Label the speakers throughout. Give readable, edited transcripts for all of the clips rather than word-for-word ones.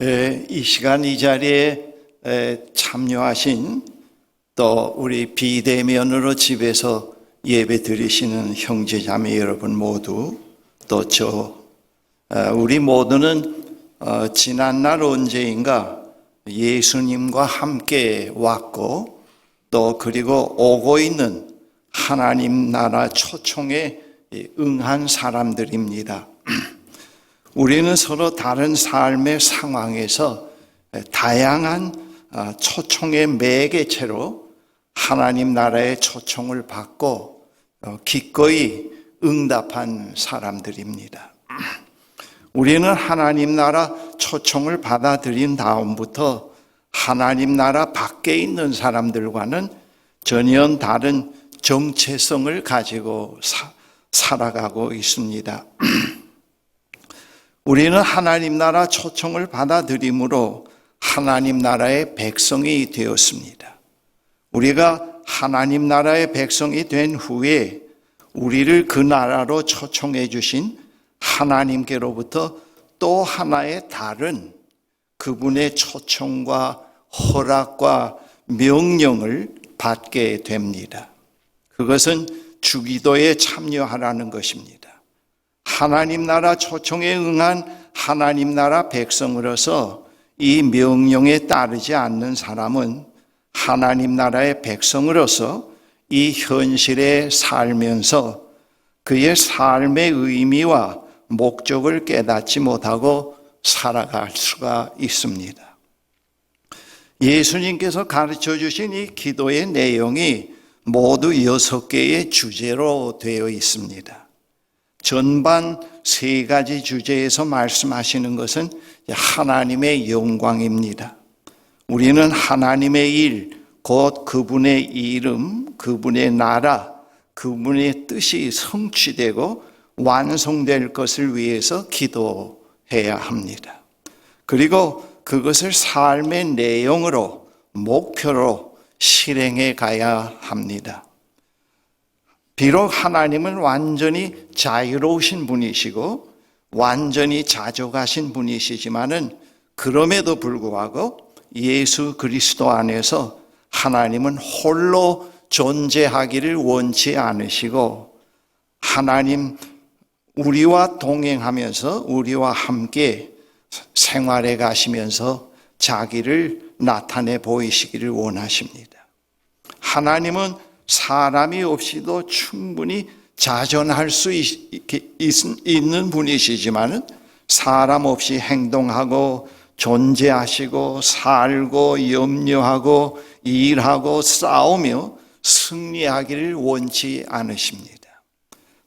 Speaker 1: 이 시간 이 자리에 참여하신 또 우리 비대면으로 집에서 예배 드리시는 형제자매 여러분 모두 또 우리 모두는 지난날 언제인가 예수님과 함께 왔고 또 그리고 오고 있는 하나님 나라 초청에 응한 사람들입니다. 우리는 서로 다른 삶의 상황에서 다양한 초청의 매개체로 하나님 나라의 초청을 받고 기꺼이 응답한 사람들입니다. 우리는 하나님 나라 초청을 받아들인 다음부터 하나님 나라 밖에 있는 사람들과는 전혀 다른 정체성을 가지고 살아가고 있습니다. 우리는 하나님 나라 초청을 받아들임으로 하나님 나라의 백성이 되었습니다. 우리가 하나님 나라의 백성이 된 후에 우리를 그 나라로 초청해 주신 하나님께로부터 또 하나의 다른 그분의 초청과 허락과 명령을 받게 됩니다. 그것은 주기도에 참여하라는 것입니다. 하나님 나라 초청에 응한 하나님 나라 백성으로서 이 명령에 따르지 않는 사람은 하나님 나라의 백성으로서 이 현실에 살면서 그의 삶의 의미와 목적을 깨닫지 못하고 살아갈 수가 있습니다. 예수님께서 가르쳐 주신 이 기도의 내용이 모두 6개의 주제로 되어 있습니다. 전반 3가지 주제에서 말씀하시는 것은 하나님의 영광입니다. 우리는 하나님의 일, 곧 그분의 이름, 그분의 나라, 그분의 뜻이 성취되고 완성될 것을 위해서 기도해야 합니다. 그리고 그것을 삶의 내용으로, 목표로 실행해 가야 합니다. 비록 하나님은 완전히 자유로우신 분이시고 완전히 자족하신 분이시지만은 그럼에도 불구하고 예수 그리스도 안에서 하나님은 홀로 존재하기를 원치 않으시고 하나님 우리와 동행하면서 우리와 함께 생활해 가시면서 자기를 나타내 보이시기를 원하십니다. 하나님은 사람이 없이도 충분히 자존할 수 있는 분이시지만 사람 없이 행동하고 존재하시고 살고 염려하고 일하고 싸우며 승리하기를 원치 않으십니다.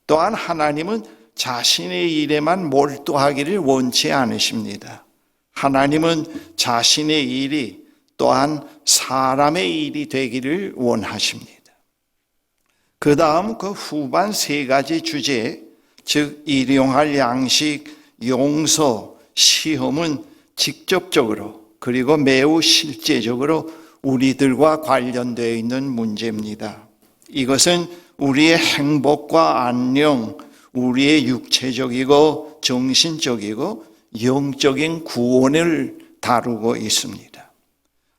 Speaker 1: 또한 하나님은 자신의 일에만 몰두하기를 원치 않으십니다. 하나님은 자신의 일이 또한 사람의 일이 되기를 원하십니다. 그 다음 그 후반 3가지 주제, 즉 일용할 양식, 용서, 시험은 직접적으로 그리고 매우 실제적으로 우리들과 관련되어 있는 문제입니다. 이것은 우리의 행복과 안녕, 우리의 육체적이고 정신적이고 영적인 구원을 다루고 있습니다.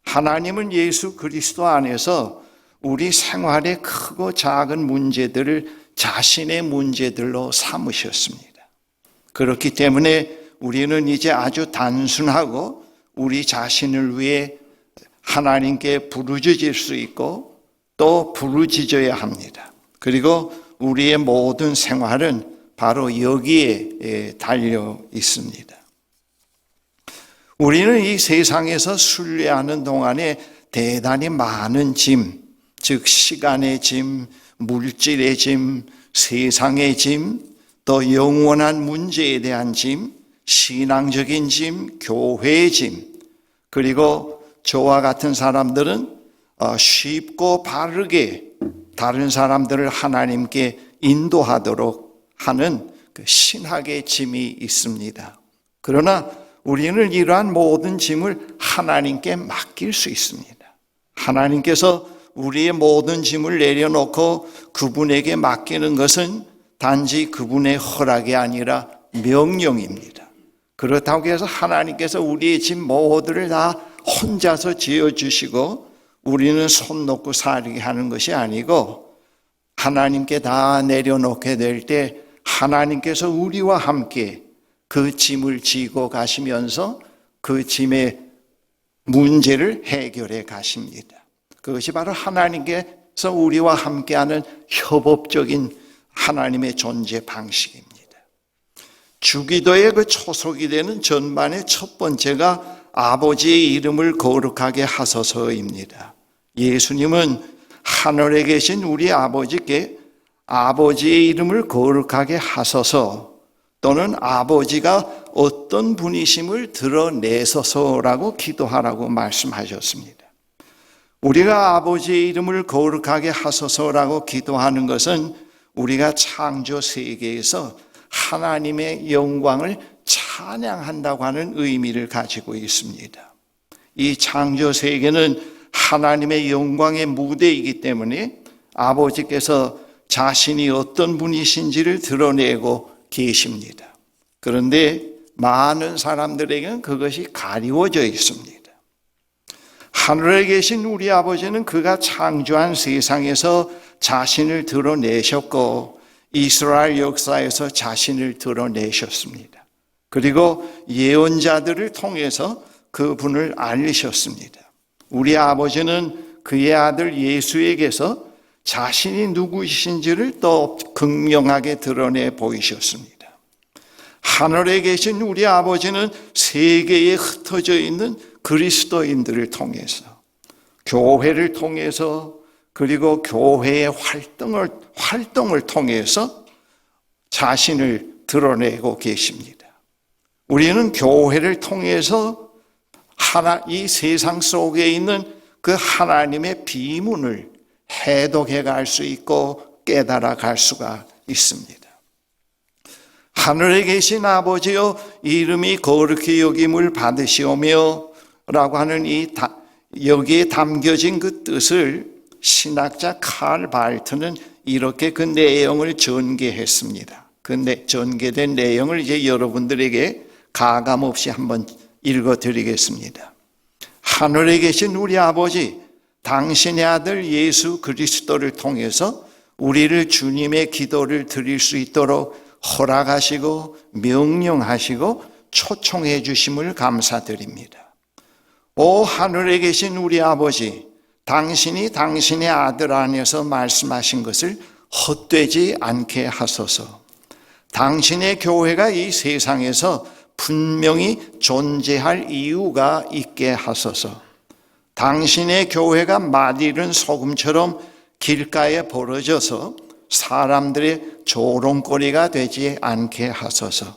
Speaker 1: 하나님은 예수 그리스도 안에서 우리 생활의 크고 작은 문제들을 자신의 문제들로 삼으셨습니다. 그렇기 때문에 우리는 이제 아주 단순하고 우리 자신을 위해 하나님께 부르짖을 수 있고 또 부르짖어야 합니다. 그리고 우리의 모든 생활은 바로 여기에 달려 있습니다. 우리는 이 세상에서 순례하는 동안에 대단히 많은 짐, 즉 시간의 짐, 물질의 짐, 세상의 짐, 또 영원한 문제에 대한 짐, 신앙적인 짐, 교회의 짐, 그리고 저와 같은 사람들은 쉽고 바르게 다른 사람들을 하나님께 인도하도록 하는 그 신학의 짐이 있습니다. 그러나 우리는 이러한 모든 짐을 하나님께 맡길 수 있습니다. 하나님께서 우리의 모든 짐을 내려놓고 그분에게 맡기는 것은 단지 그분의 허락이 아니라 명령입니다. 그렇다고 해서 하나님께서 우리의 집 모두를 다 혼자서 지어주시고 우리는 손 놓고 살게 하는 것이 아니고, 하나님께 다 내려놓게 될 때 하나님께서 우리와 함께 그 짐을 지고 가시면서 그 짐의 문제를 해결해 가십니다. 그것이 바로 하나님께서 우리와 함께하는 협업적인 하나님의 존재 방식입니다. 주기도의 그 초석이 되는 전반의 첫 번째가 아버지의 이름을 거룩하게 하소서입니다. 예수님은 하늘에 계신 우리 아버지께 아버지의 이름을 거룩하게 하소서, 또는 아버지가 어떤 분이심을 드러내소서라고 기도하라고 말씀하셨습니다. 우리가 아버지의 이름을 거룩하게 하소서라고 기도하는 것은 우리가 창조 세계에서 하나님의 영광을 찬양한다고 하는 의미를 가지고 있습니다. 이 창조 세계는 하나님의 영광의 무대이기 때문에 아버지께서 자신이 어떤 분이신지를 드러내고 계십니다. 그런데 많은 사람들에게는 그것이 가리워져 있습니다. 하늘에 계신 우리 아버지는 그가 창조한 세상에서 자신을 드러내셨고 이스라엘 역사에서 자신을 드러내셨습니다. 그리고 예언자들을 통해서 그분을 알리셨습니다. 우리 아버지는 그의 아들 예수에게서 자신이 누구이신지를 또 극명하게 드러내 보이셨습니다. 하늘에 계신 우리 아버지는 세계에 흩어져 있는 그리스도인들을 통해서, 교회를 통해서, 그리고 교회의 활동을 통해서 자신을 드러내고 계십니다. 우리는 교회를 통해서 이 세상 속에 있는 그 하나님의 비문을 해독해 갈 수 있고 깨달아 갈 수가 있습니다. 하늘에 계신 아버지여 이름이 거룩히 여김을 받으시오며 라고 하는 여기에 담겨진 그 뜻을 신학자 칼 발트는 이렇게 그 내용을 전개했습니다. 그 전개된 내용을 이제 여러분들에게 가감 없이 한번 읽어드리겠습니다. 하늘에 계신 우리 아버지, 당신의 아들 예수 그리스도를 통해서 우리를 주님의 기도를 드릴 수 있도록 허락하시고 명령하시고 초청해 주심을 감사드립니다. 오 하늘에 계신 우리 아버지, 당신이 당신의 아들 안에서 말씀하신 것을 헛되지 않게 하소서. 당신의 교회가 이 세상에서 분명히 존재할 이유가 있게 하소서. 당신의 교회가 맛있는 소금처럼 길가에 벌어져서 사람들의 조롱거리가 되지 않게 하소서.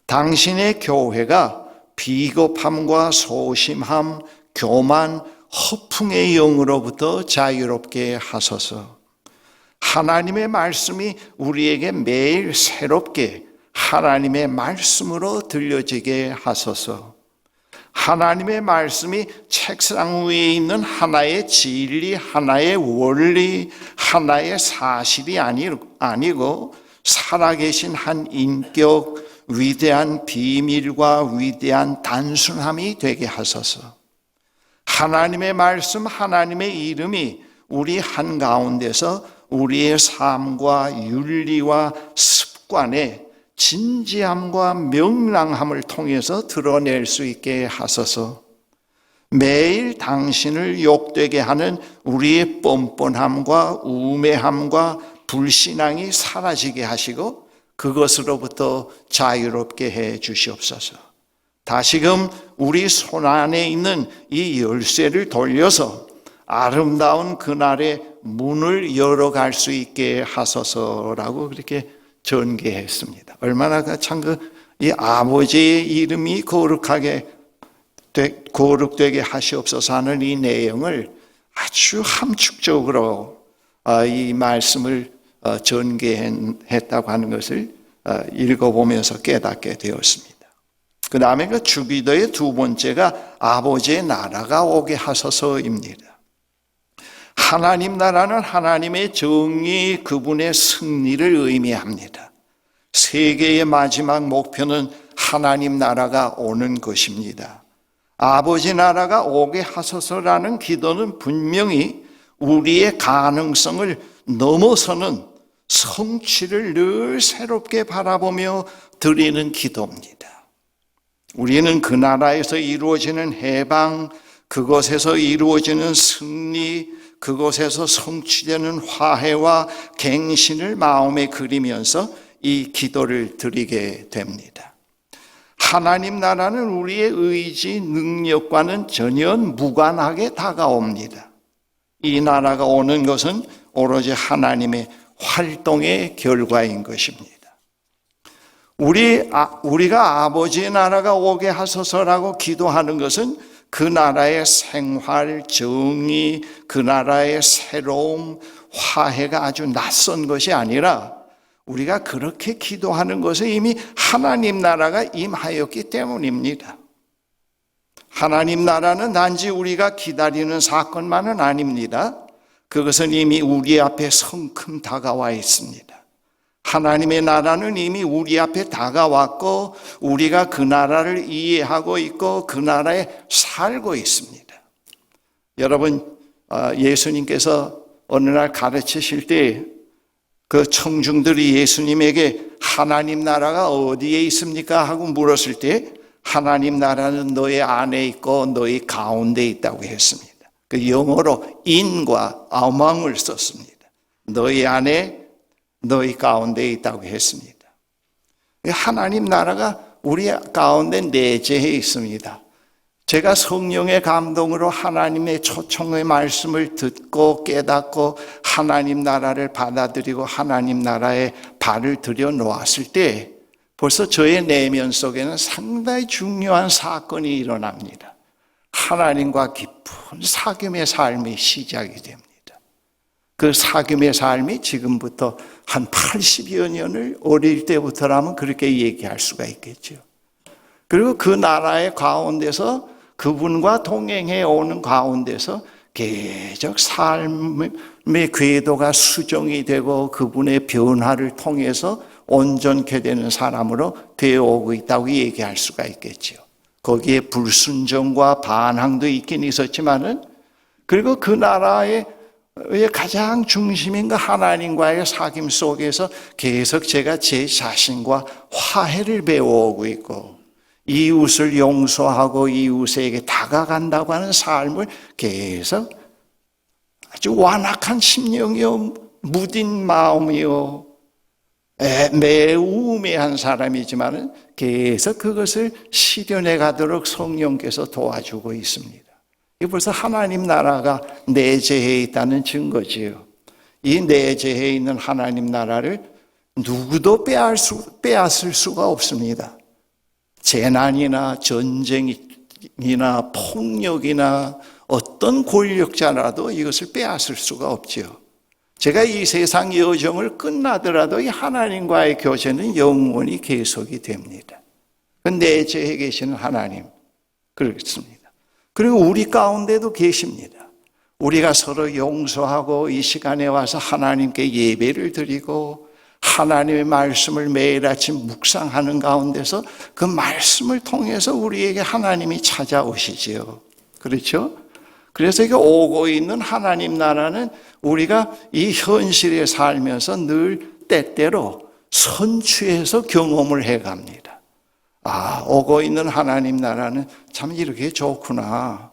Speaker 1: 당신의 교회가 비겁함과 소심함, 교만, 허풍의 영으로부터 자유롭게 하소서. 하나님의 말씀이 우리에게 매일 새롭게 하나님의 말씀으로 들려지게 하소서. 하나님의 말씀이 책상 위에 있는 하나의 진리, 하나의 원리, 하나의 사실이 아니고 살아계신 한 인격, 위대한 비밀과 위대한 단순함이 되게 하소서. 하나님의 말씀, 하나님의 이름이 우리 한가운데서 우리의 삶과 윤리와 습관에 진지함과 명랑함을 통해서 드러낼 수 있게 하소서. 매일 당신을 욕되게 하는 우리의 뻔뻔함과 우매함과 불신앙이 사라지게 하시고 그것으로부터 자유롭게 해 주시옵소서. 다시금 우리 손 안에 있는 이 열쇠를 돌려서 아름다운 그날의 문을 열어갈 수 있게 하소서라고 그렇게 전개했습니다. 얼마나 이 아버지의 이름이 거룩되게 하시옵소서 하는 이 내용을 아주 함축적으로 이 말씀을 전개했다고 하는 것을 읽어보면서 깨닫게 되었습니다. 그 다음에 그 주기도의 두 번째가 아버지의 나라가 오게 하소서입니다. 하나님 나라는 하나님의 정의, 그분의 승리를 의미합니다. 세계의 마지막 목표는 하나님 나라가 오는 것입니다. 아버지 나라가 오게 하소서라는 기도는 분명히 우리의 가능성을 넘어서는 성취를 늘 새롭게 바라보며 드리는 기도입니다. 우리는 그 나라에서 이루어지는 해방, 그곳에서 이루어지는 승리, 그곳에서 성취되는 화해와 갱신을 마음에 그리면서 이 기도를 드리게 됩니다. 하나님 나라는 우리의 의지, 능력과는 전혀 무관하게 다가옵니다. 이 나라가 오는 것은 오로지 하나님의 활동의 결과인 것입니다. 우리가 아버지의 나라가 오게 하소서라고 기도하는 것은 그 나라의 생활, 정의, 그 나라의 새로움, 화해가 아주 낯선 것이 아니라 우리가 그렇게 기도하는 것은 이미 하나님 나라가 임하였기 때문입니다. 하나님 나라는 단지 우리가 기다리는 사건만은 아닙니다. 그것은 이미 우리 앞에 성큼 다가와 있습니다. 하나님의 나라는 이미 우리 앞에 다가왔고 우리가 그 나라를 이해하고 있고 그 나라에 살고 있습니다. 여러분, 예수님께서 어느 날 가르치실 때 그 청중들이 예수님에게 하나님 나라가 어디에 있습니까? 하고 물었을 때 하나님 나라는 너희 안에 있고 너희 가운데 있다고 했습니다. 그 영어로 in과 among을 썼습니다. 너희 안에 너희 가운데 있다고 했습니다. 하나님 나라가 우리 가운데 내재해 있습니다. 제가 성령의 감동으로 하나님의 초청의 말씀을 듣고 깨닫고 하나님 나라를 받아들이고 하나님 나라에 발을 들여 놓았을 때 벌써 저의 내면 속에는 상당히 중요한 사건이 일어납니다. 하나님과 깊은 사귐의 삶이 시작이 됩니다. 그 사귐의 삶이 지금부터 한 80여 년을 어릴 때부터라면 그렇게 얘기할 수가 있겠죠. 그리고 그 나라의 가운데서 그분과 동행해 오는 가운데서 계속 삶의 궤도가 수정이 되고 그분의 변화를 통해서 온전케 되는 사람으로 되어오고 있다고 얘기할 수가 있겠죠. 거기에 불순종과 반항도 있긴 있었지만은 그리고 그 나라의 가장 중심인 그 하나님과의 사귐 속에서 계속 제가 제 자신과 화해를 배워오고 있고 이웃을 용서하고 이웃에게 다가간다고 하는 삶을 계속 아주 완악한 심령이요 무딘 마음이요 매우 우매한 사람이지만 계속 그것을 실현해 가도록 성령께서 도와주고 있습니다. 이 벌써 하나님 나라가 내재해 있다는 증거지요. 이 내재해 있는 하나님 나라를 누구도 빼앗을 수가 없습니다. 재난이나 전쟁이나 폭력이나 어떤 권력자라도 이것을 빼앗을 수가 없지요. 제가 이 세상 여정을 끝나더라도 이 하나님과의 교제는 영원히 계속이 됩니다. 그 내재해 계시는 하나님, 그렇습니다. 그리고 우리 가운데도 계십니다. 우리가 서로 용서하고 이 시간에 와서 하나님께 예배를 드리고 하나님의 말씀을 매일 아침 묵상하는 가운데서 그 말씀을 통해서 우리에게 하나님이 찾아오시지요. 그렇죠? 그래서 이게 오고 있는 하나님 나라는 우리가 이 현실에 살면서 늘 때때로 선취해서 경험을 해갑니다. 아, 오고 있는 하나님 나라는 참 이렇게 좋구나.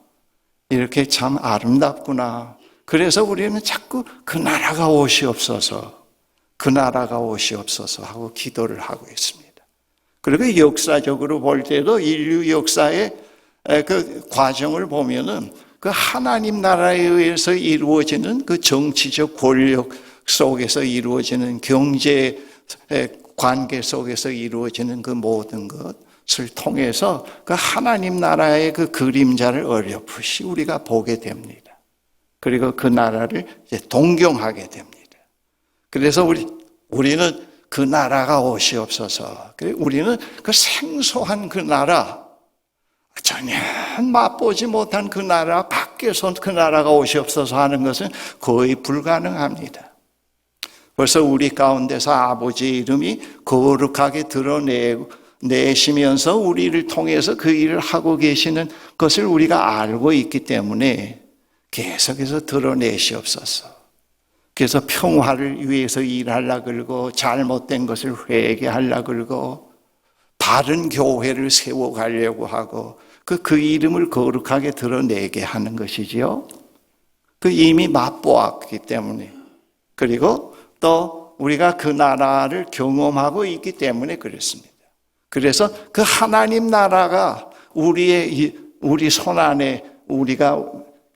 Speaker 1: 이렇게 참 아름답구나. 그래서 우리는 자꾸 그 나라가 오시옵소서. 그 나라가 오시옵소서 하고 기도를 하고 있습니다. 그리고 역사적으로 볼 때도 인류 역사의 그 과정을 보면은 그 하나님 나라에 의해서 이루어지는 그 정치적 권력 속에서 이루어지는 경제 관계 속에서 이루어지는 그 모든 것을 통해서 그 하나님 나라의 그 그림자를 어렴풋이 우리가 보게 됩니다. 그리고 그 나라를 이제 동경하게 됩니다. 그래서 우리는 그 나라가 오시옵소서. 우리는 그 생소한 그 나라, 전혀 맛보지 못한 그 나라 밖에서 그 나라가 오시옵소서 하는 것은 거의 불가능합니다. 벌써 우리 가운데서 아버지의 이름이 거룩하게 내시면서 우리를 통해서 그 일을 하고 계시는 것을 우리가 알고 있기 때문에 계속해서 드러내시옵소서. 그래서 평화를 위해서 일하려고 그러고 잘못된 것을 회개하려고 그러고 바른 교회를 세워가려고 하고 그 이름을 거룩하게 드러내게 하는 것이지요. 그 이미 맛보았기 때문에, 그리고 또 우리가 그 나라를 경험하고 있기 때문에 그렇습니다. 그래서 그 하나님 나라가 우리 손 안에 우리가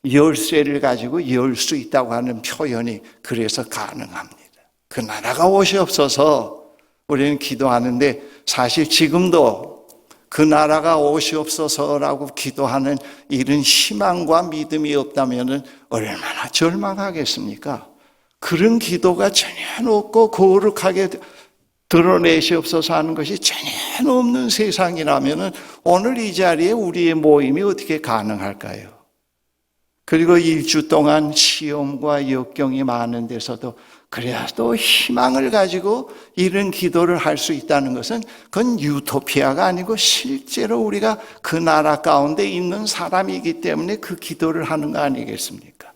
Speaker 1: 열쇠를 가지고 열 수 있다고 하는 표현이 그래서 가능합니다. 그 나라가 오시옵소서 우리는 기도하는데, 사실 지금도 그 나라가 오시옵소서라고 기도하는 이런 희망과 믿음이 없다면 얼마나 절망하겠습니까? 그런 기도가 전혀 없고 거룩하게 드러내시옵소서 하는 것이 전혀 없는 세상이라면 오늘 이 자리에 우리의 모임이 어떻게 가능할까요? 그리고 일주 동안 시험과 역경이 많은 데서도 그래도 희망을 가지고 이런 기도를 할 수 있다는 것은 그건 유토피아가 아니고 실제로 우리가 그 나라 가운데 있는 사람이기 때문에 그 기도를 하는 거 아니겠습니까?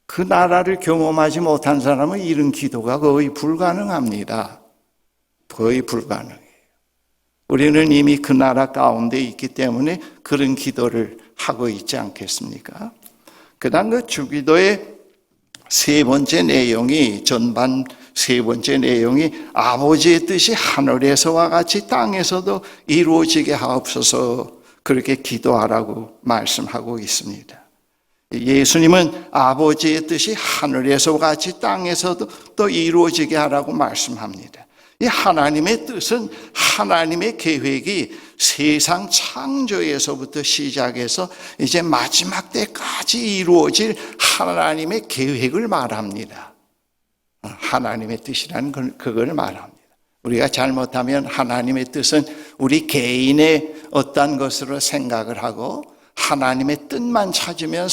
Speaker 1: 그 나라를 경험하지 못한 사람은 이런 기도가 거의 불가능합니다. 거의 불가능해요. 우리는 이미 그 나라 가운데 있기 때문에 그런 기도를 하고 있지 않겠습니까? 그 다음 그 주기도의 세 번째 내용이, 전반 세 번째 내용이 아버지의 뜻이 하늘에서와 같이 땅에서도 이루어지게 하옵소서, 그렇게 기도하라고 말씀하고 있습니다. 예수님은 아버지의 뜻이 하늘에서와 같이 땅에서도 또 이루어지게 하라고 말씀합니다. 이 하나님의 뜻은, 하나님의 계획이 세상 창조에서부터 시작해서 이제 마지막 때까지 이루어질 하나님의 계획을 말합니다. 하나님의 뜻이라는 그걸 말합니다. 우리가 잘못하면 하나님의 뜻은 우리 개인의 어떤 것으로 생각을 하고 하나님의 뜻만 찾으면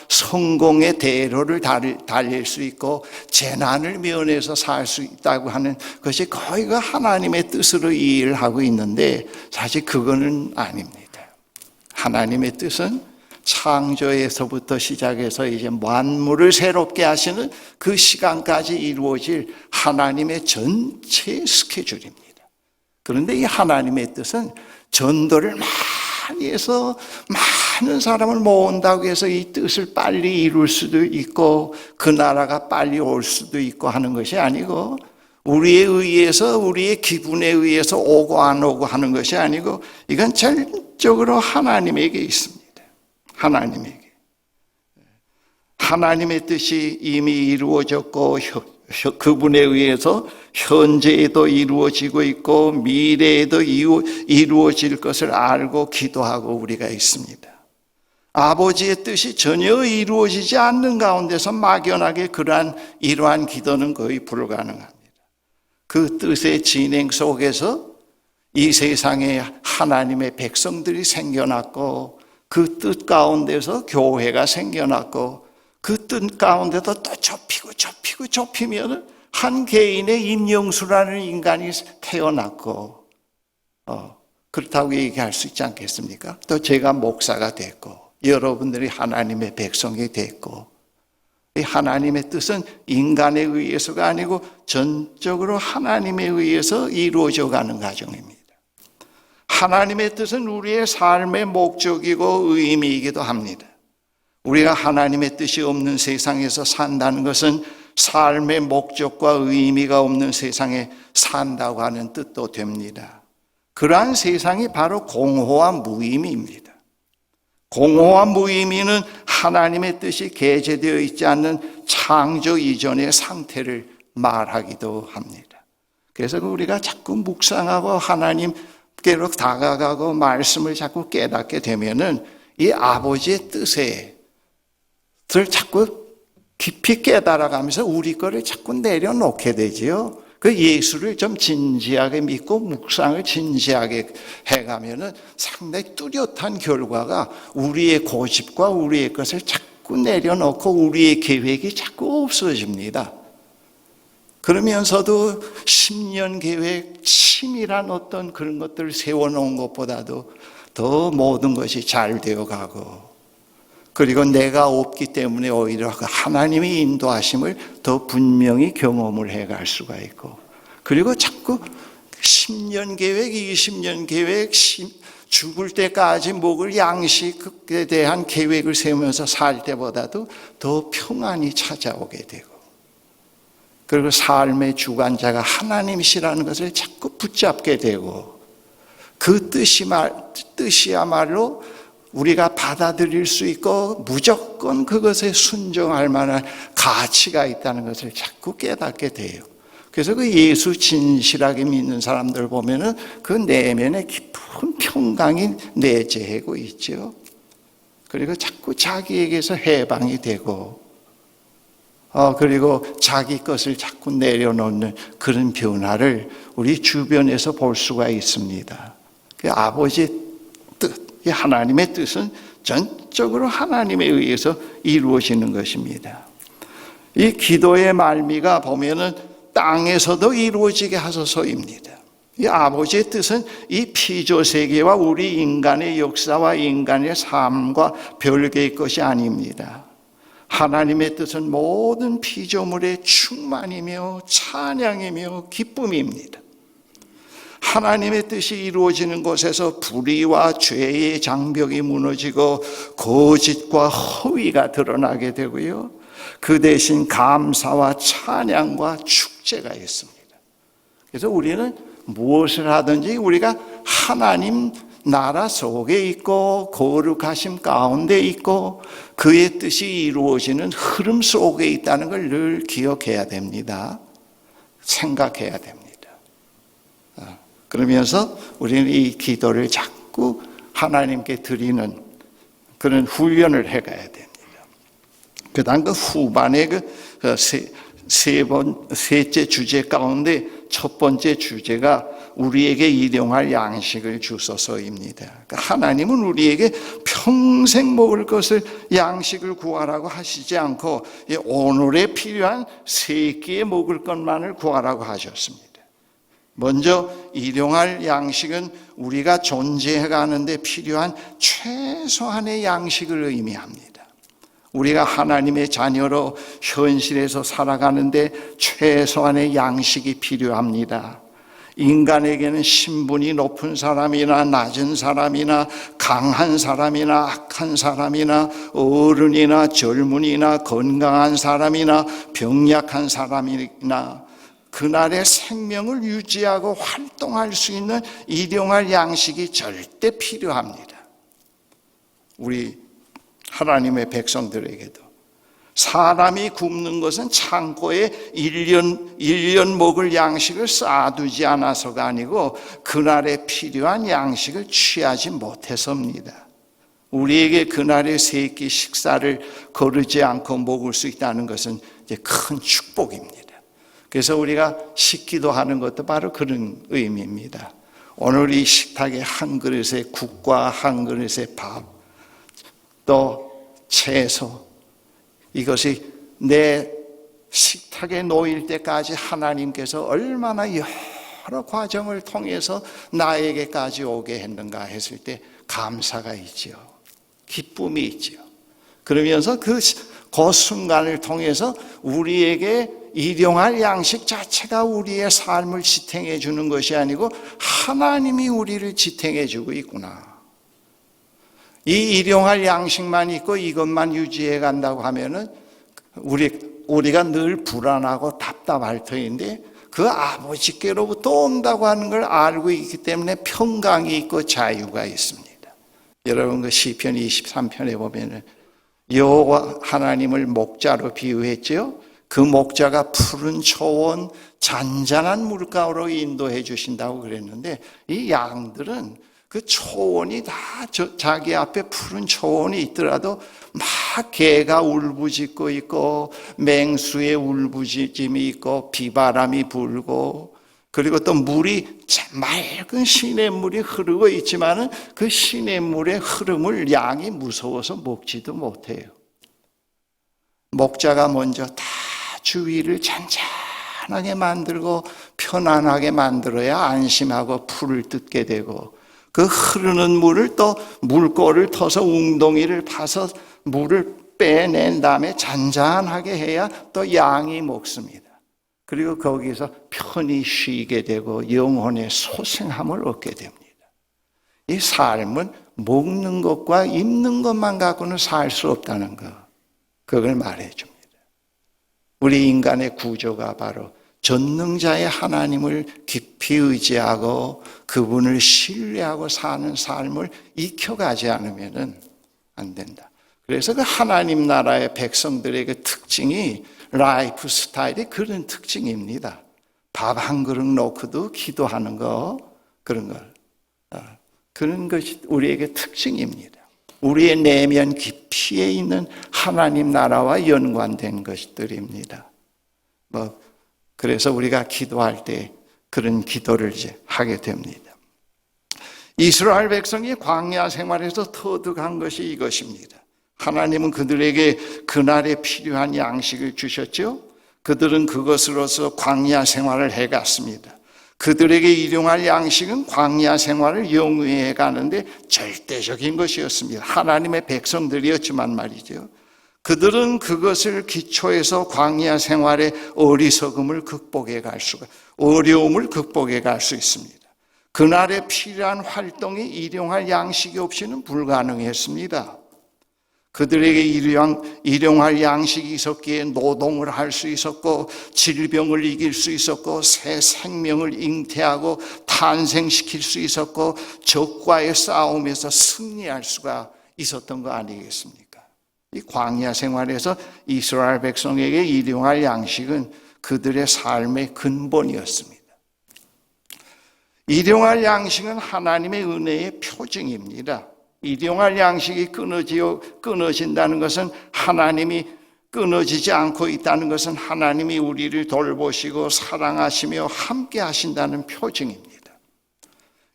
Speaker 1: 성공의 대로를 달릴 수 있고 재난을 면해서 살 수 있다고 하는 것이 거의 그 하나님의 뜻으로 이해를 하고 있는데, 사실 그거는 아닙니다. 하나님의 뜻은 창조에서부터 시작해서 이제 만물을 새롭게 하시는 그 시간까지 이루어질 하나님의 전체 스케줄입니다. 그런데 이 하나님의 뜻은 전도를 많이 해서 많은 사람을 모은다고 해서 이 뜻을 빨리 이룰 수도 있고 그 나라가 빨리 올 수도 있고 하는 것이 아니고, 우리에 의해서, 우리의 기분에 의해서 오고 안 오고 하는 것이 아니고, 이건 전적으로 하나님에게 있습니다. 하나님에게. 하나님의 뜻이 이미 이루어졌고 그분에 의해서 현재에도 이루어지고 있고 미래에도 이루어질 것을 알고 기도하고 우리가 있습니다. 아버지의 뜻이 전혀 이루어지지 않는 가운데서 막연하게 이러한 기도는 거의 불가능합니다. 그 뜻의 진행 속에서 이 세상에 하나님의 백성들이 생겨났고, 그 뜻 가운데서 교회가 생겨났고, 그 뜻 가운데도 또 좁히면 한 개인의 임영수라는 인간이 태어났고, 그렇다고 얘기할 수 있지 않겠습니까? 또 제가 목사가 됐고, 여러분들이 하나님의 백성이 됐고, 이 하나님의 뜻은 인간에 의해서가 아니고 전적으로 하나님에 의해서 이루어져 가는 과정입니다. 하나님의 뜻은 우리의 삶의 목적이고 의미이기도 합니다. 우리가 하나님의 뜻이 없는 세상에서 산다는 것은 삶의 목적과 의미가 없는 세상에 산다고 하는 뜻도 됩니다. 그러한 세상이 바로 공허와 무의미입니다. 공허와 무의미는 하나님의 뜻이 게재되어 있지 않는 창조 이전의 상태를 말하기도 합니다. 그래서 우리가 자꾸 묵상하고 하나님께로 다가가고 말씀을 자꾸 깨닫게 되면은 이 아버지의 뜻을 자꾸 깊이 깨달아가면서 우리 거를 자꾸 내려놓게 되지요. 그 예수를 좀 진지하게 믿고 묵상을 진지하게 해가면은 상당히 뚜렷한 결과가, 우리의 고집과 우리의 것을 자꾸 내려놓고 우리의 계획이 자꾸 없어집니다. 그러면서도 10년 계획, 치밀한 어떤 그런 것들을 세워놓은 것보다도 더 모든 것이 잘 되어가고, 그리고 내가 없기 때문에 오히려 하나님의 인도하심을 더 분명히 경험을 해갈 수가 있고, 그리고 자꾸 10년 계획, 20년 계획, 죽을 때까지 먹을 양식에 대한 계획을 세우면서 살 때보다도 더 평안이 찾아오게 되고, 그리고 삶의 주관자가 하나님이시라는 것을 자꾸 붙잡게 되고, 그 뜻이야말로 우리가 받아들일 수 있고 무조건 그것에 순종할 만한 가치가 있다는 것을 자꾸 깨닫게 돼요. 그래서 그 예수 진실하게 믿는 사람들 보면은 그 내면에 깊은 평강이 내재하고 있죠. 그리고 자꾸 자기에게서 해방이 되고, 그리고 자기 것을 자꾸 내려놓는 그런 변화를 우리 주변에서 볼 수가 있습니다. 그 아버지의 뜻, 하나님의 뜻은 전적으로 하나님에 의해서 이루어지는 것입니다. 이 기도의 말미가 보면은 땅에서도 이루어지게 하소서입니다. 이 아버지의 뜻은 이 피조 세계와 우리 인간의 역사와 인간의 삶과 별개의 것이 아닙니다. 하나님의 뜻은 모든 피조물의 충만이며 찬양이며 기쁨입니다. 하나님의 뜻이 이루어지는 곳에서 불의와 죄의 장벽이 무너지고 거짓과 허위가 드러나게 되고요, 그 대신 감사와 찬양과 축제가 있습니다. 그래서 우리는 무엇을 하든지 우리가 하나님 나라 속에 있고 거룩하심 가운데 있고 그의 뜻이 이루어지는 흐름 속에 있다는 걸 늘 기억해야 됩니다. 생각해야 됩니다. 그러면서 우리는 이 기도를 자꾸 하나님께 드리는 그런 훈련을 해가야 됩니다. 그 다음 그 후반에 셋째 주제 가운데 첫 번째 주제가 우리에게 일용할 양식을 주소서입니다. 그러니까 하나님은 우리에게 평생 먹을 것을 양식을 구하라고 하시지 않고 오늘에 필요한 세 끼에 먹을 것만을 구하라고 하셨습니다. 먼저 일용할 양식은 우리가 존재해가는데 필요한 최소한의 양식을 의미합니다. 우리가 하나님의 자녀로 현실에서 살아가는데 최소한의 양식이 필요합니다. 인간에게는 신분이 높은 사람이나 낮은 사람이나 강한 사람이나 악한 사람이나 어른이나 젊은이나 건강한 사람이나 병약한 사람이나 그날의 생명을 유지하고 활동할 수 있는 일용할 양식이 절대 필요합니다. 우리 하나님의 백성들에게도 사람이 굶는 것은 창고에 1년 먹을 양식을 쌓아두지 않아서가 아니고 그날에 필요한 양식을 취하지 못해서입니다. 우리에게 그날의 세 끼 식사를 거르지 않고 먹을 수 있다는 것은 이제 큰 축복입니다. 그래서 우리가 식기도 하는 것도 바로 그런 의미입니다. 오늘 이 식탁에 한 그릇의 국과 한 그릇의 밥, 또 채소, 이것이 내 식탁에 놓일 때까지 하나님께서 얼마나 여러 과정을 통해서 나에게까지 오게 했는가 했을 때 감사가 있죠. 기쁨이 있죠. 그러면서 그 순간을 통해서 우리에게 일용할 양식 자체가 우리의 삶을 지탱해 주는 것이 아니고 하나님이 우리를 지탱해 주고 있구나. 이 일용할 양식만 있고 이것만 유지해 간다고 하면은 우리가 늘 불안하고 답답할 터인데 그 아버지께로부터 온다고 하는 걸 알고 있기 때문에 평강이 있고 자유가 있습니다. 여러분 그 시편 23편에 보면은 여호와 하나님을 목자로 비유했죠. 그 목자가 푸른 초원 잔잔한 물가로 인도해 주신다고 그랬는데 이 양들은 그 초원이 다 자기 앞에 푸른 초원이 있더라도 막 개가 울부짖고 있고 맹수의 울부짖음이 있고 비바람이 불고 그리고 또 물이 맑은 시냇물이 흐르고 있지만은 그 시냇물의 흐름을 양이 무서워서 먹지도 못해요. 목자가 먼저 다 주위를 평안하게 만들고 편안하게 만들어야 안심하고 풀을 뜯게 되고, 그 흐르는 물을 또 물꼬를 터서 웅덩이를 파서 물을 빼낸 다음에 잔잔하게 해야 또 양이 먹습니다. 그리고 거기서 편히 쉬게 되고 영혼의 소생함을 얻게 됩니다. 이 삶은 먹는 것과 입는 것만 갖고는 살 수 없다는 것, 그걸 말해줍니다. 우리 인간의 구조가 바로 전능자의 하나님을 깊이 의지하고 그분을 신뢰하고 사는 삶을 익혀가지 않으면 안 된다. 그래서 그 하나님 나라의 백성들의 그 특징이, 라이프 스타일이 그런 특징입니다. 밥 한 그릇 놓고도 기도하는 거, 그런 걸. 그런 것이 우리에게 특징입니다. 우리의 내면 깊이에 있는 하나님 나라와 연관된 것들입니다. 그래서 우리가 기도할 때 그런 기도를 이제 하게 됩니다. 이스라엘 백성이 광야 생활에서 터득한 것이 이것입니다. 하나님은 그들에게 그날에 필요한 양식을 주셨죠. 그들은 그것으로서 광야 생활을 해갔습니다. 그들에게 일용할 양식은 광야 생활을 영위해 가는데 절대적인 것이었습니다. 하나님의 백성들이었지만 말이죠. 그들은 그것을 기초해서 광야 생활의 어리석음을 극복해 갈 수가, 어려움을 극복해 갈 수 있습니다. 그날에 필요한 활동이 일용할 양식이 없이는 불가능했습니다. 그들에게 일용할 양식이 있었기에 노동을 할 수 있었고, 질병을 이길 수 있었고, 새 생명을 잉태하고 탄생시킬 수 있었고, 적과의 싸움에서 승리할 수가 있었던 거 아니겠습니까? 이 광야 생활에서 이스라엘 백성에게 일용할 양식은 그들의 삶의 근본이었습니다. 일용할 양식은 하나님의 은혜의 표징입니다. 일용할 양식이 끊어진다는 것은, 하나님이 끊어지지 않고 있다는 것은 하나님이 우리를 돌보시고 사랑하시며 함께 하신다는 표징입니다.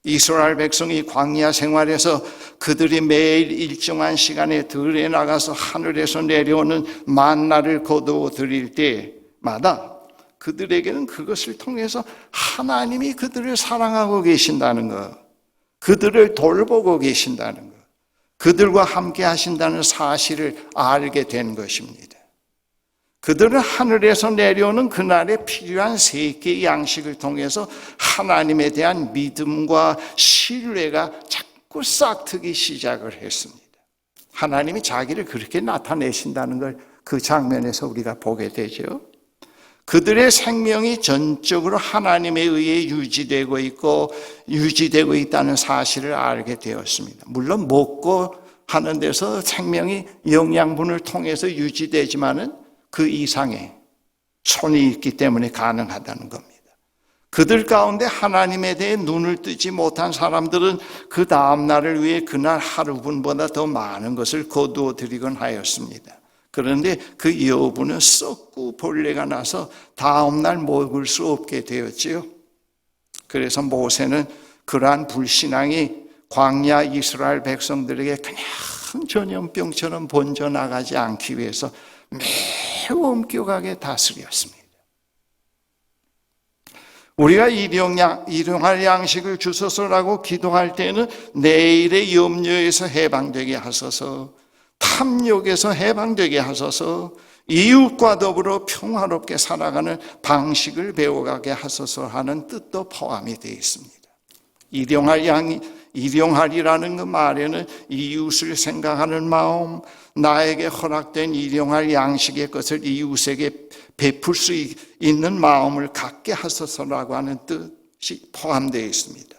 Speaker 1: 이스라엘 백성이 광야 생활에서 그들이 매일 일정한 시간에 들에 나가서 하늘에서 내려오는 만나를 거두어 드릴 때마다 그들에게는 그것을 통해서 하나님이 그들을 사랑하고 계신다는 것, 그들을 돌보고 계신다는 것, 그들과 함께 하신다는 사실을 알게 된 것입니다. 그들은 하늘에서 내려오는 그날에 필요한 세 개의 양식을 통해서 하나님에 대한 믿음과 신뢰가 자꾸 싹트기 시작을 했습니다. 하나님이 자기를 그렇게 나타내신다는 걸 그 장면에서 우리가 보게 되죠. 그들의 생명이 전적으로 하나님에 의해 유지되고 있다는 사실을 알게 되었습니다. 물론 먹고 하는 데서 생명이 영양분을 통해서 유지되지만은 그 이상의 손이 있기 때문에 가능하다는 겁니다. 그들 가운데 하나님에 대해 눈을 뜨지 못한 사람들은 그 다음 날을 위해 그날 하루분보다 더 많은 것을 거두어 드리곤 하였습니다. 그런데 그 여부는 썩고 벌레가 나서 다음 날 먹을 수 없게 되었지요. 그래서 모세는 그러한 불신앙이 광야 이스라엘 백성들에게 그냥 전염병처럼 번져나가지 않기 위해서 매우 엄격하게 다스렸습니다. 우리가 일용할 양식을 주소서라고 기도할 때는 내일의 염려에서 해방되게 하소서, 탐욕에서 해방되게 하소서, 이웃과 더불어 평화롭게 살아가는 방식을 배워가게 하소서 하는 뜻도 포함이 되어 있습니다. 일용할이라는 그 말에는 이웃을 생각하는 마음, 나에게 허락된 일용할 양식의 것을 이웃에게 베풀 수 있는 마음을 갖게 하소서라고 하는 뜻이 포함되어 있습니다.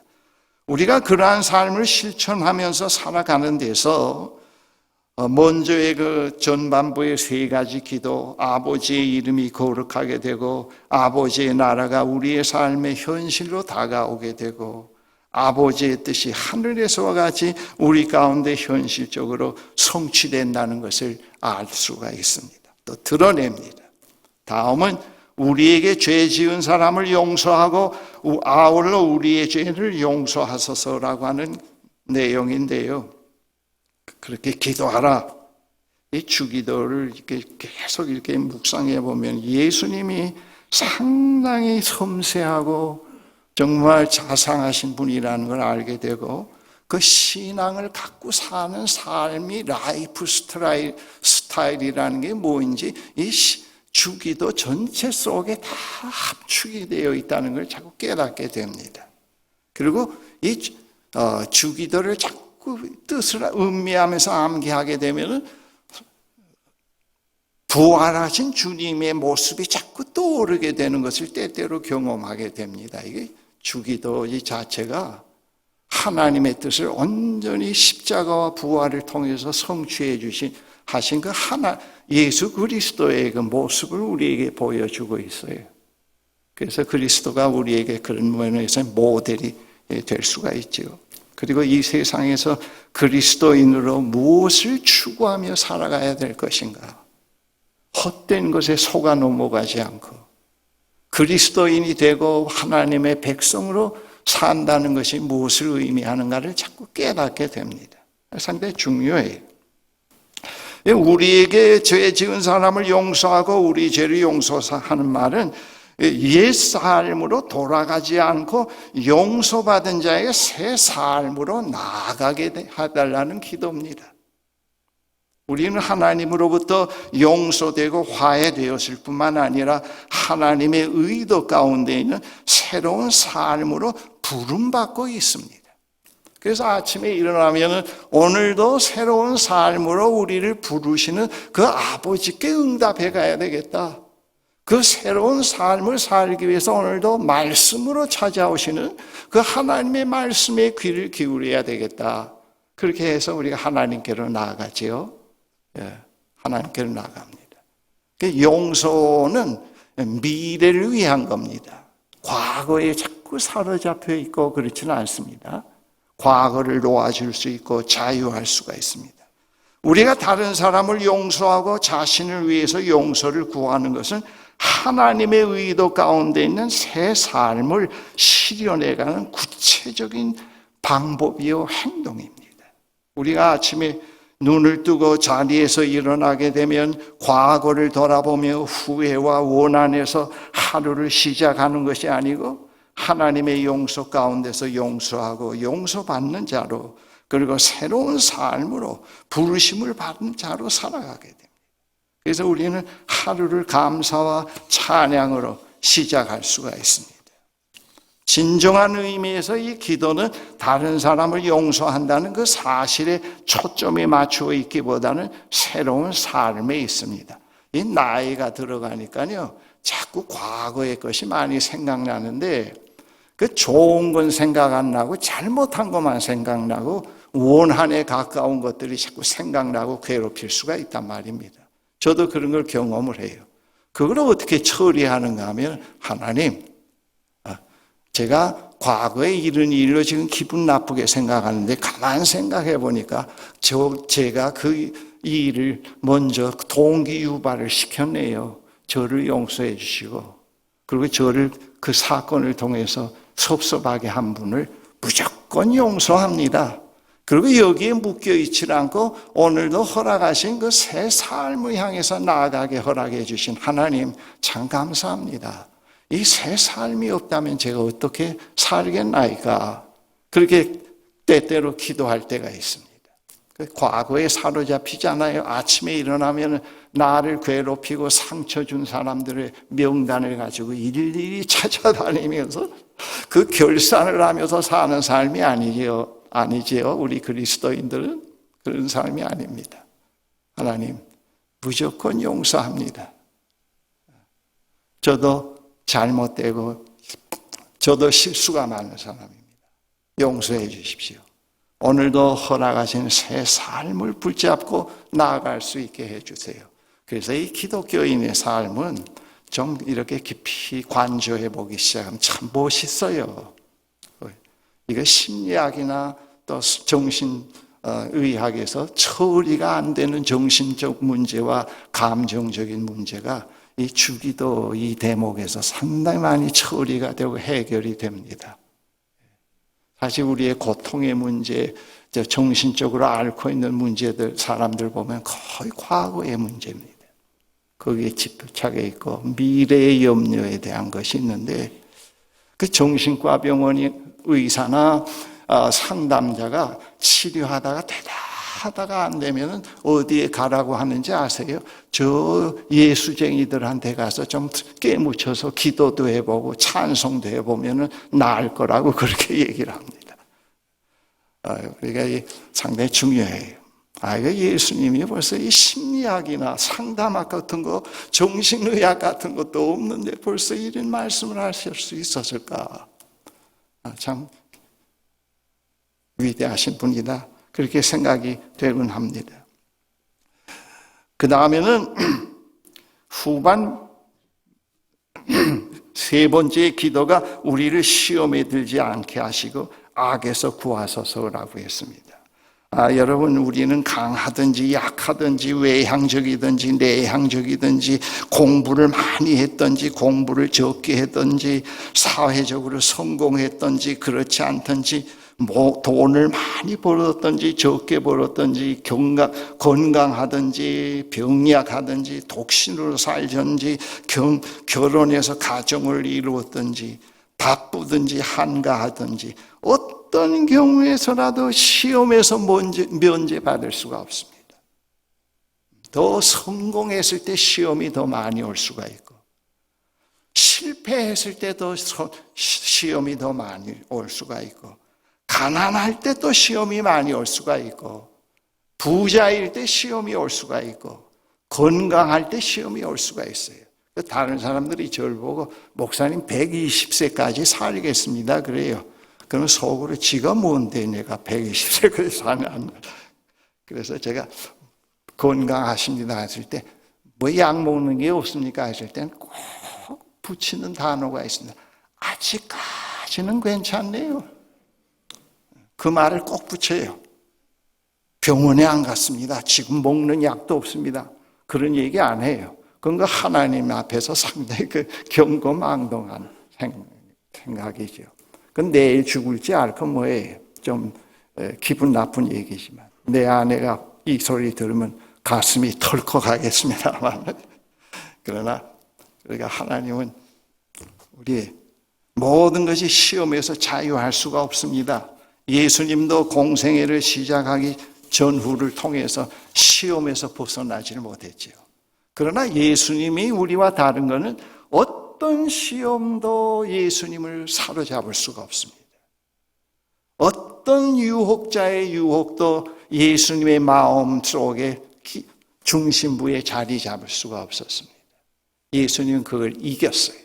Speaker 1: 우리가 그러한 삶을 실천하면서 살아가는 데서 먼저의 그 전반부의 세 가지 기도, 아버지의 이름이 거룩하게 되고 아버지의 나라가 우리의 삶의 현실로 다가오게 되고 아버지의 뜻이 하늘에서와 같이 우리 가운데 현실적으로 성취된다는 것을 알 수가 있습니다. 또 드러냅니다. 다음은 우리에게 죄 지은 사람을 용서하고 아울러 우리의 죄를 용서하소서라고 하는 내용인데요. 그렇게 기도하라. 이 주기도를 이렇게 계속 이렇게 묵상해 보면 예수님이 상당히 섬세하고 정말 자상하신 분이라는 걸 알게 되고, 그 신앙을 갖고 사는 삶이 라이프 스타일이라는 게 뭐인지 이 주기도 전체 속에 다 합축이 되어 있다는 걸 자꾸 깨닫게 됩니다. 그리고 이 주기도를 자꾸 뜻을 음미하면서 암기하게 되면 부활하신 주님의 모습이 자꾸 떠오르게 되는 것을 때때로 경험하게 됩니다. 이게 주기도 이 자체가 하나님의 뜻을 온전히 십자가와 부활을 통해서 성취해 하신 그 예수 그리스도의 그 모습을 우리에게 보여주고 있어요. 그래서 그리스도가 우리에게 그런 면에서 모델이 될 수가 있죠. 그리고 이 세상에서 그리스도인으로 무엇을 추구하며 살아가야 될 것인가? 헛된 것에 속아 넘어가지 않고 그리스도인이 되고 하나님의 백성으로 산다는 것이 무엇을 의미하는가를 자꾸 깨닫게 됩니다. 상당히 중요해요. 우리에게 죄 지은 사람을 용서하고 우리 죄를 용서하는 말은 옛 삶으로 돌아가지 않고 용서받은 자의 새 삶으로 나아가게 해달라는 기도입니다. 우리는 하나님으로부터 용서되고 화해되었을 뿐만 아니라 하나님의 의도 가운데 있는 새로운 삶으로 부름받고 있습니다. 그래서 아침에 일어나면 오늘도 새로운 삶으로 우리를 부르시는 그 아버지께 응답해 가야 되겠다. 그 새로운 삶을 살기 위해서 오늘도 말씀으로 찾아오시는 그 하나님의 말씀에 귀를 기울여야 되겠다. 그렇게 해서 우리가 하나님께로 나아가지요. 하나님께로 나아갑니다. 용서는 미래를 위한 겁니다. 과거에 자꾸 사로잡혀 있고 그렇지는 않습니다. 과거를 놓아줄 수 있고 자유할 수가 있습니다. 우리가 다른 사람을 용서하고 자신을 위해서 용서를 구하는 것은 하나님의 의도 가운데 있는 새 삶을 실현해가는 구체적인 방법이요 행동입니다. 우리가 아침에 눈을 뜨고 자리에서 일어나게 되면 과거를 돌아보며 후회와 원한에서 하루를 시작하는 것이 아니고 하나님의 용서 가운데서 용서하고 용서받는 자로, 그리고 새로운 삶으로 부르심을 받은 자로 살아가게 됩니다. 그래서 우리는 하루를 감사와 찬양으로 시작할 수가 있습니다. 진정한 의미에서 이 기도는 다른 사람을 용서한다는 그 사실에 초점이 맞추어 있기보다는 새로운 삶에 있습니다. 이 나이가 들어가니까요, 자꾸 과거의 것이 많이 생각나는데 그 좋은 건 생각 안 나고 잘못한 것만 생각나고 원한에 가까운 것들이 자꾸 생각나고 괴롭힐 수가 있단 말입니다. 저도 그런 걸 경험을 해요. 그걸 어떻게 처리하는가 하면, 하나님, 제가 과거에 이런 일로 지금 기분 나쁘게 생각하는데 가만 생각해 보니까 제가 그 일을 먼저 동기 유발을 시켰네요. 저를 용서해 주시고, 그리고 저를 그 사건을 통해서 섭섭하게 한 분을 무조건 용서합니다. 그리고 여기에 묶여있지 않고 오늘도 허락하신 그 새 삶을 향해서 나아가게 허락해 주신 하나님 참 감사합니다. 이 새 삶이 없다면 제가 어떻게 살겠나이까? 그렇게 때때로 기도할 때가 있습니다. 과거에 사로잡히잖아요. 아침에 일어나면 나를 괴롭히고 상처 준 사람들의 명단을 가지고 일일이 찾아다니면서 그 결산을 하면서 사는 삶이 아니지요. 우리 그리스도인들은 그런 삶이 아닙니다. 하나님 무조건 용서합니다. 저도 잘못되고 저도 실수가 많은 사람입니다. 용서해 주십시오. 오늘도 허락하신 새 삶을 붙잡고 나아갈 수 있게 해주세요. 그래서 이 기독교인의 삶은 좀 이렇게 깊이 관조해 보기 시작하면 참 멋있어요. 이거 심리학이나 또 정신의학에서 처리가 안 되는 정신적 문제와 감정적인 문제가 이 주기도 이 대목에서 상당히 많이 처리가 되고 해결이 됩니다. 사실 우리의 고통의 문제, 정신적으로 앓고 있는 문제들, 사람들 보면 거의 과거의 문제입니다. 거기에 집착해 있고 미래의 염려에 대한 것이 있는데 그 정신과 병원이 의사나 상담자가 치료하다가 대단하다가 안 되면 어디에 가라고 하는지 아세요? 저 예수쟁이들한테 가서 좀 깨묻혀서 기도도 해보고 찬송도 해보면 나을 거라고 그렇게 얘기를 합니다. 그러니까 상당히 중요해요. 예수님이 벌써 이 심리학이나 상담학 같은 거, 정신의학 같은 것도 없는데 벌써 이런 말씀을 하실 수 있었을까? 참 위대하신 분이다. 그렇게 생각이 되곤 합니다. 그 다음에는 후반 세 번째 기도가 우리를 시험에 들지 않게 하시고 악에서 구하소서라고 했습니다. 여러분, 우리는 강하든지 약하든지 외향적이든지 내향적이든지 공부를 많이 했든지 공부를 적게 했든지 사회적으로 성공했든지 그렇지 않든지 돈을 많이 벌었든지 적게 벌었든지 건강하든지 병약하든지 독신으로 살든지 결혼해서 가정을 이루었든지 바쁘든지 한가하든지 어떤 경우에서라도 시험에서 면제받을 수가 없습니다. 더 성공했을 때 시험이 더 많이 올 수가 있고 실패했을 때 더 시험이 더 많이 올 수가 있고 가난할 때 또 시험이 많이 올 수가 있고 부자일 때 시험이 올 수가 있고 건강할 때 시험이 올 수가 있어요. 다른 사람들이 저를 보고 목사님 120세까지 살겠습니다 그래요. 그러면 속으로 지가 뭔데 내가 120세까지 사냐. 그래서 제가 건강하십니다 했을 때 뭐 약 먹는 게 없습니까 했을 때는 꼭 붙이는 단어가 있습니다. 아직까지는 괜찮네요. 그 말을 꼭 붙여요. 병원에 안 갔습니다. 지금 먹는 약도 없습니다. 그런 얘기 안 해요. 그건 하나님 앞에서 상당히 경거망동한 생각이죠. 그건 내일 죽을지 알고 뭐예요. 좀 기분 나쁜 얘기지만 내 아내가 이 소리 들으면 가슴이 털컥하겠습니다만 그러나 우리가 하나님은 우리의 모든 것이 시험에서 자유할 수가 없습니다. 예수님도 공생애를 시작하기 전후를 통해서 시험에서 벗어나지를 못했지요. 그러나 예수님이 우리와 다른 것은 어떤 시험도 예수님을 사로잡을 수가 없습니다. 어떤 유혹자의 유혹도 예수님의 마음 속에 중심부에 자리 잡을 수가 없었습니다. 예수님은 그걸 이겼어요.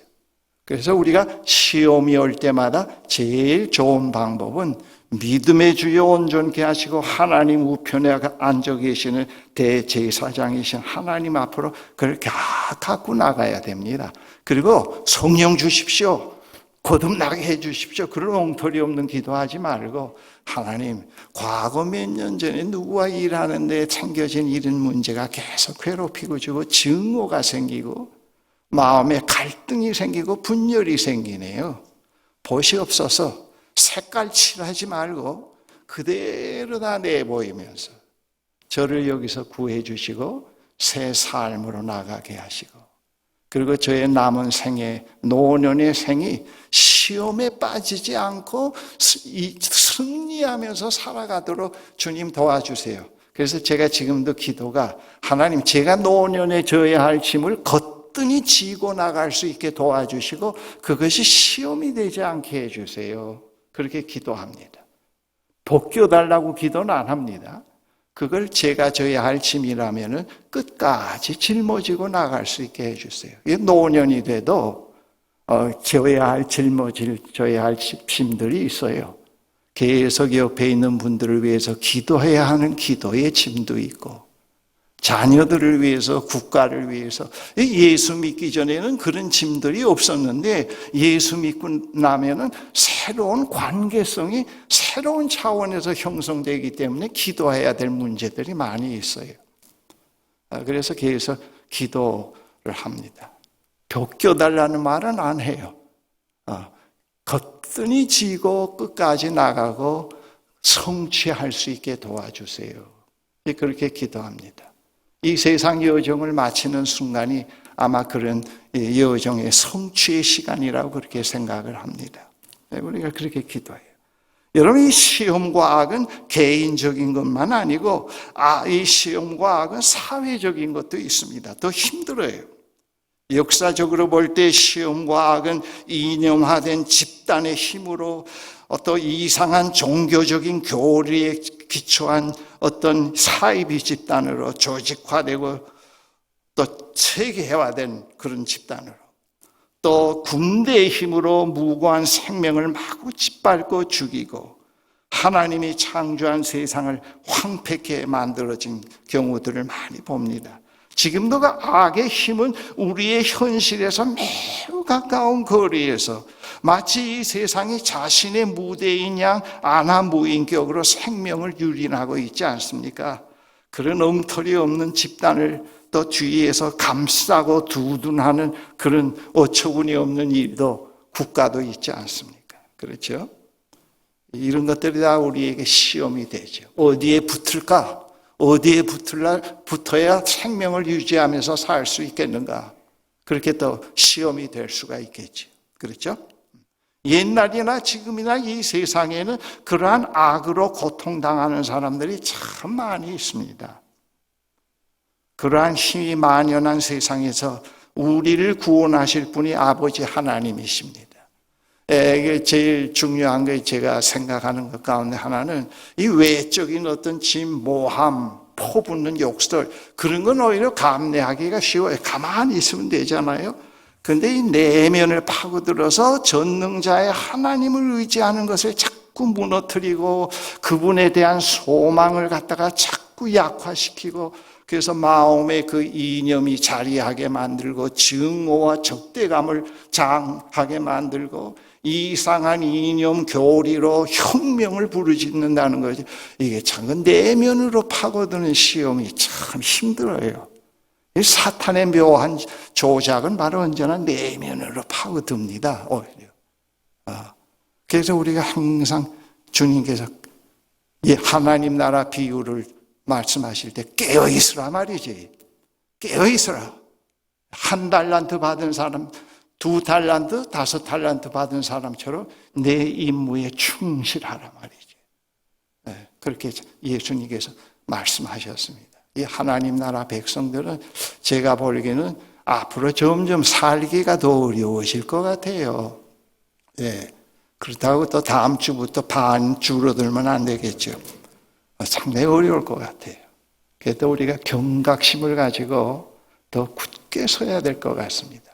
Speaker 1: 그래서 우리가 시험이 올 때마다 제일 좋은 방법은 믿음의 주여 온전케 하시고 하나님 우편에 앉아 계시는 대제사장이신 하나님 앞으로 그걸 갖고 나가야 됩니다. 그리고 성령 주십시오. 거듭나게 해 주십시오. 그런 엉터리 없는 기도하지 말고 하나님 과거 몇 년 전에 누구와 일하는데 챙겨진 이런 문제가 계속 괴롭히고 주고 증오가 생기고 마음에 갈등이 생기고 분열이 생기네요. 벗이 없어서 색깔 칠하지 말고 그대로 다 내보이면서 저를 여기서 구해 주시고 새 삶으로 나가게 하시고 그리고 저의 남은 생애, 노년의 생이 시험에 빠지지 않고 승리하면서 살아가도록 주님 도와주세요. 그래서 제가 지금도 기도가 하나님 제가 노년에 져야 할 짐을 거뜬히 지고 나갈 수 있게 도와주시고 그것이 시험이 되지 않게 해주세요. 그렇게 기도합니다. 벗겨달라고 기도는 안 합니다. 그걸 제가 져야 할 짐이라면 끝까지 짊어지고 나갈 수 있게 해주세요. 노년이 돼도 져야 할 져야 할 짐들이 있어요. 계속 옆에 있는 분들을 위해서 기도해야 하는 기도의 짐도 있고 자녀들을 위해서 국가를 위해서 예수 믿기 전에는 그런 짐들이 없었는데 예수 믿고 나면은 새로운 관계성이 새로운 차원에서 형성되기 때문에 기도해야 될 문제들이 많이 있어요. 그래서 계속 기도를 합니다. 벗겨달라는 말은 안 해요. 거뜬히 지고 끝까지 나가고 성취할 수 있게 도와주세요. 그렇게 기도합니다. 이 세상 여정을 마치는 순간이 아마 그런 여정의 성취의 시간이라고 그렇게 생각을 합니다. 우리가 그렇게 기도해요. 여러분, 이 시험과 악은 개인적인 것만 아니고 이 시험과 악은 사회적인 것도 있습니다. 더 힘들어요. 역사적으로 볼 때 시험과 악은 이념화된 집단의 힘으로 어떤 이상한 종교적인 교리에 기초한 어떤 사이비 집단으로 조직화되고 또 체계화된 그런 집단으로, 또 군대의 힘으로 무고한 생명을 마구 짓밟고 죽이고 하나님이 창조한 세상을 황폐케 만들어진 경우들을 많이 봅니다. 지금도 그 악의 힘은 우리의 현실에서 매우 가까운 거리에서 마치 이 세상이 자신의 무대인 양 안하무인격으로 생명을 유린하고 있지 않습니까? 그런 엉터리 없는 집단을 또 뒤에서 감싸고 두둔하는 그런 어처구니 없는 일도 국가도 있지 않습니까? 그렇죠? 이런 것들이 다 우리에게 시험이 되죠. 어디에 붙을까? 어디에 붙어야 생명을 유지하면서 살 수 있겠는가? 그렇게 또 시험이 될 수가 있겠죠. 그렇죠? 옛날이나 지금이나 이 세상에는 그러한 악으로 고통당하는 사람들이 참 많이 있습니다. 그러한 힘이 만연한 세상에서 우리를 구원하실 분이 아버지 하나님이십니다. 이게 제일 중요한 게 제가 생각하는 것 가운데 하나는 이 외적인 어떤 짐, 모함, 퍼붓는 욕설, 그런 건 오히려 감내하기가 쉬워요. 가만히 있으면 되잖아요. 그런데 이 내면을 파고들어서 전능자의 하나님을 의지하는 것을 자꾸 무너뜨리고 그분에 대한 소망을 갖다가 자꾸 약화시키고, 그래서 마음에 그 이념이 자리하게 만들고 증오와 적대감을 장하게 만들고 이상한 이념 교리로 혁명을 부르짖는다는 거죠. 이게 참 내면으로 파고드는 시험이 참 힘들어요. 사탄의 묘한 조작은 바로 언제나 내면으로 파고듭니다. 오히려. 그래서 우리가 항상 주님께서 이 하나님 나라 비유를 말씀하실 때 깨어있으라 말이지. 깨어있으라. 1달란트 받은 사람, 2달란트, 5달란트 받은 사람처럼 내 임무에 충실하라 말이지. 그렇게 예수님께서 말씀하셨습니다. 이 하나님 나라 백성들은 제가 보기에는 앞으로 점점 살기가 더 어려워질 것 같아요. 그렇다고 또 다음 주부터 반 줄어들면 안 되겠죠. 상당히 어려울 것 같아요. 그래도 우리가 경각심을 가지고 더 굳게 서야 될 것 같습니다.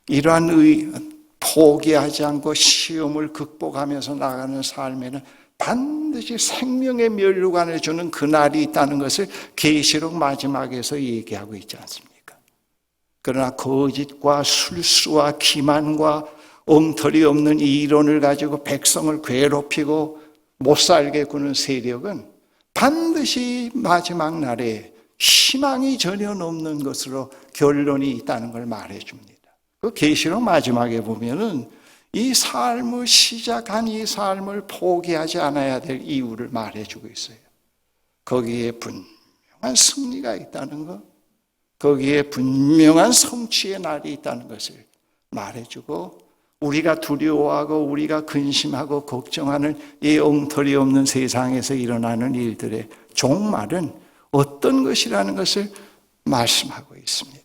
Speaker 1: 이러한 포기하지 않고 시험을 극복하면서 나가는 삶에는 반드시 생명의 면류관을 주는 그날이 있다는 것을 계시록 마지막에서 얘기하고 있지 않습니까? 그러나 거짓과 술수와 기만과 엉터리 없는 이론을 가지고 백성을 괴롭히고 못살게 구는 세력은 반드시 마지막 날에 희망이 전혀 없는 것으로 결론이 있다는 걸 말해줍니다. 그 계시록 마지막에 보면은 이 삶을 시작한 이 삶을 포기하지 않아야 될 이유를 말해주고 있어요. 거기에 분명한 승리가 있다는 것, 거기에 분명한 성취의 날이 있다는 것을 말해주고, 우리가 두려워하고 우리가 근심하고 걱정하는 이 엉터리 없는 세상에서 일어나는 일들의 종말은 어떤 것이라는 것을 말씀하고 있습니다.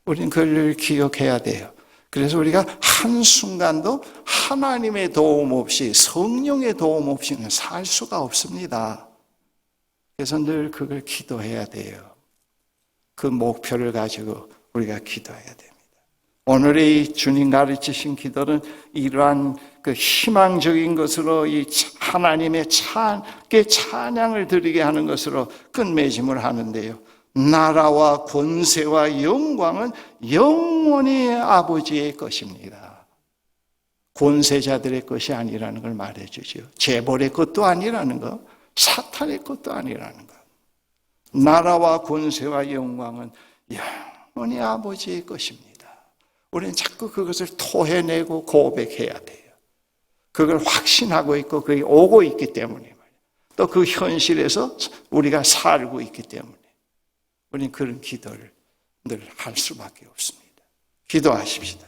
Speaker 1: 우리는 그걸 기억해야 돼요. 그래서 우리가 한순간도 하나님의 도움 없이, 성령의 도움 없이는 살 수가 없습니다. 그래서 늘 그걸 기도해야 돼요. 그 목표를 가지고 우리가 기도해야 됩니다. 오늘의 주님 가르치신 기도는 이러한 그 희망적인 것으로 이 하나님의 찬양을 드리게 하는 것으로 끝맺음을 하는데요. 나라와 권세와 영광은 영원히 아버지의 것입니다. 권세자들의 것이 아니라는 걸 말해주죠. 재벌의 것도 아니라는 것, 사탄의 것도 아니라는 것. 나라와 권세와 영광은 영원히 아버지의 것입니다. 우리는 자꾸 그것을 토해내고 고백해야 돼요. 그걸 확신하고 있고 그게 오고 있기 때문에, 또 그 현실에서 우리가 살고 있기 때문에 우리는 그런 기도를 늘 할 수밖에 없습니다. 기도하십시다.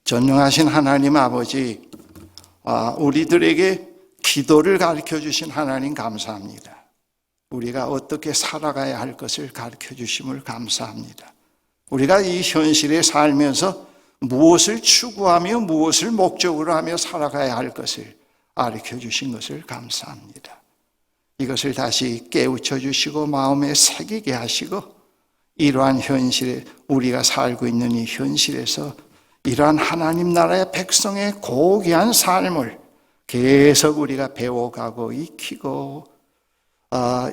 Speaker 1: 전능하신 하나님 아버지, 우리들에게 기도를 가르쳐 주신 하나님 감사합니다. 우리가 어떻게 살아가야 할 것을 가르쳐 주심을 감사합니다. 우리가 이 현실에 살면서 무엇을 추구하며 무엇을 목적으로 하며 살아가야 할 것을 가르쳐 주신 것을 감사합니다. 이것을 다시 깨우쳐 주시고 마음에 새기게 하시고 이러한 현실에 우리가 살고 있는 이 현실에서 이러한 하나님 나라의 백성의 고귀한 삶을 계속 우리가 배워가고 익히고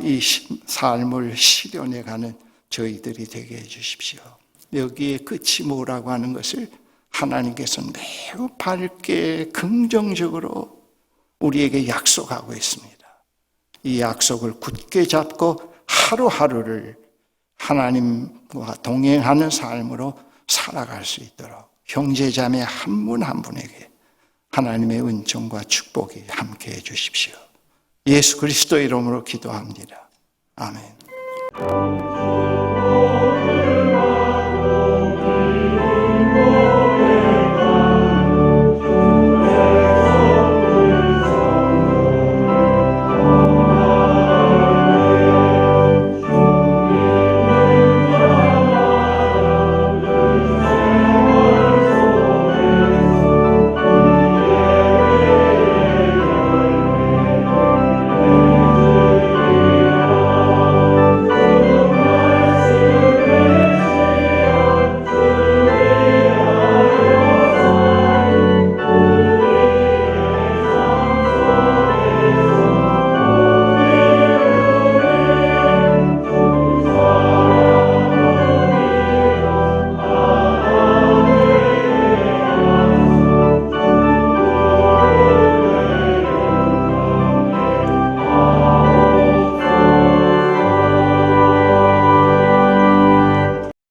Speaker 1: 이 삶을 실현해가는 저희들이 되게 해주십시오. 여기에 끝이 뭐라고 하는 것을 하나님께서 매우 밝게 긍정적으로 우리에게 약속하고 있습니다. 이 약속을 굳게 잡고 하루하루를 하나님과 동행하는 삶으로 살아갈 수 있도록 형제자매 한 분 한 분에게 하나님의 은총과 축복이 함께해 주십시오. 예수 그리스도 이름으로 기도합니다. 아멘.